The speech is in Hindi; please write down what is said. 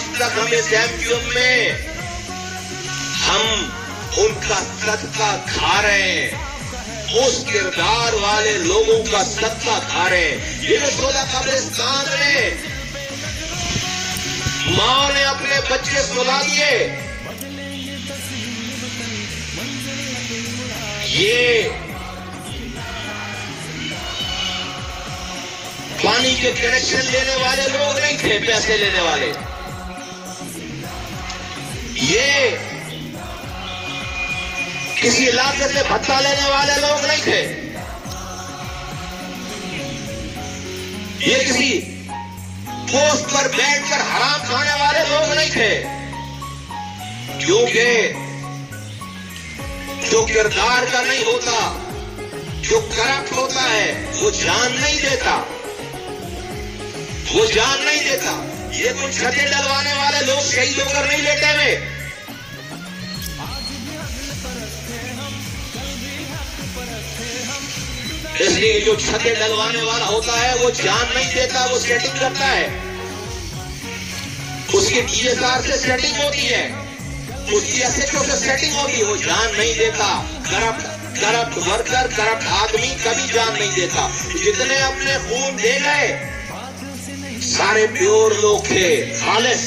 आज तक हम इस एमक्यूएम में हम उनका सदका खा रहे हैं, उस किरदार वाले लोगों का सदका खा रहे हैं। ये 16 कब्रिस्तान में मां ने अपने बच्चे सुला दिए, ये पानी के कनेक्शन लेने वाले लोग नहीं थे, पैसे लेने वाले। ये किसी इलाके से भत्ता लेने वाले लोग नहीं थे, ये किसी पोस्ट पर बैठकर हराम खाने वाले लोग नहीं थे, क्योंकि जो किरदार का नहीं होता, जो करप्ट होता है, वो जान नहीं देता, वो जान नहीं देता। ये कुछ छतें डलवाने वाले लोग शहीद होकर नहीं लेटे हुए, इसलिए जो छतें डलवाने वाला होता है वो जान नहीं देता, वो सेटिंग करता है, उसकी DSR से सेटिंग होती है, उसकी SHO से सेटिंग होती है, वो जान नहीं देता। करप्ट वर्कर, करप्ट आदमी कभी जान नहीं देता। जितने अपने खून दे गए सारे प्योर लोग थे, खालिस।